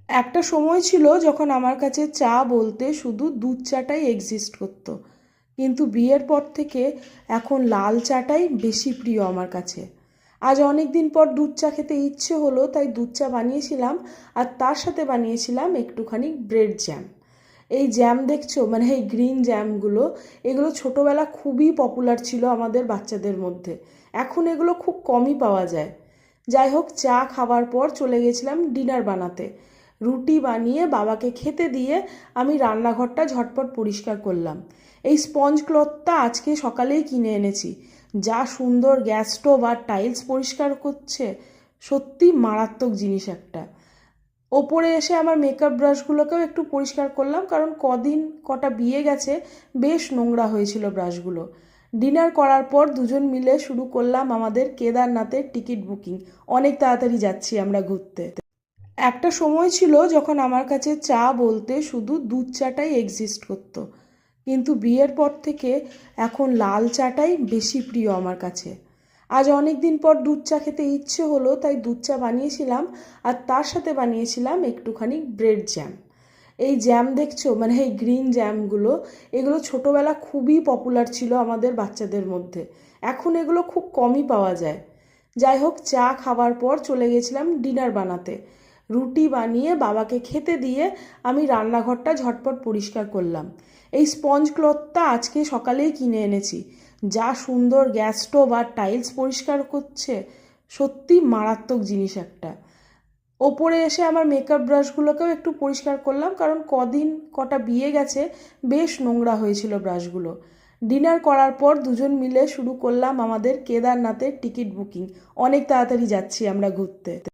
একটা সময় ছিল যখন আমার কাছে চা বলতে শুধু দুধ চাটাই এক্সিস্ট করতো, কিন্তু বিয়ের পর থেকে এখন লাল চাটাই বেশি প্রিয় আমার কাছে। আজ অনেক দিন পর দুধ চা খেতে ইচ্ছে হলো, তাই দুধ চা বানিয়েছিলাম, আর তার সাথে বানিয়েছিলাম একটুখানি ব্রেড জ্যাম। এই জ্যাম দেখছো, মানে এই গ্রিন জ্যামগুলো, এগুলো ছোটোবেলা খুবই পপুলার ছিল আমাদের বাচ্চাদের মধ্যে। এখন এগুলো খুব কমই পাওয়া যায়। যাই হোক, চা খাওয়ার পর চলে গেছিলাম ডিনার বানাতে। রুটি বানিয়ে বাবাকে খেতে দিয়ে আমি রান্নাঘরটা ঝটপট পরিষ্কার করলাম। এই স্পঞ্জ ক্লথটা আজকে সকালেই কিনে এনেছি। যা সুন্দর গ্যাস স্টোভ আর টাইলস পরিষ্কার করছে, সত্যি মারাত্মক জিনিস একটা। ওপরে এসে আমার মেকআপ ব্রাশগুলোকেও একটু পরিষ্কার করলাম, কারণ কটা বিয়ে গেছে, বেশ নোংরা হয়েছিল ব্রাশগুলো। ডিনার করার পর দুজন মিলে শুরু করলাম আমাদের কেদারনাথের টিকিট বুকিং। অনেক তাড়াতাড়ি যাচ্ছি আমরা ঘুরতে। একটা সময় ছিল যখন আমার কাছে চা বলতে শুধু দুধ চাটাই এক্সিস্ট করতো, কিন্তু বিয়ের পর থেকে এখন লাল চাটাই বেশি প্রিয় আমার কাছে। আজ অনেক দিন পর দুধ চা খেতে ইচ্ছে হলো, তাই দুধ চা বানিয়েছিলাম, আর তার সাথে বানিয়েছিলাম একটুখানি ব্রেড জ্যাম। এই জ্যাম দেখছো, মানে এই গ্রিন জ্যামগুলো, এগুলো ছোটোবেলা খুবই পপুলার ছিল আমাদের বাচ্চাদের মধ্যে। এখন এগুলো খুব কমই পাওয়া যায়। যাই হোক, চা খাওয়ার পর চলে গেছিলাম ডিনার বানাতে। রুটি বানিয়ে বাবাকে খেতে দিয়ে আমি রান্নাঘরটা ঝটপট পরিষ্কার করলাম। এই স্পঞ্জ ক্লথটা আজকে সকালেই কিনে এনেছি। যা সুন্দর গ্যাস স্টোভ আর টাইলস পরিষ্কার করছে, সত্যি মারাত্মক জিনিস একটা। ওপরে এসে আমার মেকআপ ব্রাশগুলোকেও একটু পরিষ্কার করলাম, কারণ কটা বিয়ে গেছে, বেশ নোংরা হয়েছিল ব্রাশগুলো। ডিনার করার পর দুজন মিলে শুরু করলাম আমাদের কেদারনাথের টিকিট বুকিং। অনেক তাড়াতাড়ি যাচ্ছি আমরা ঘুরতে।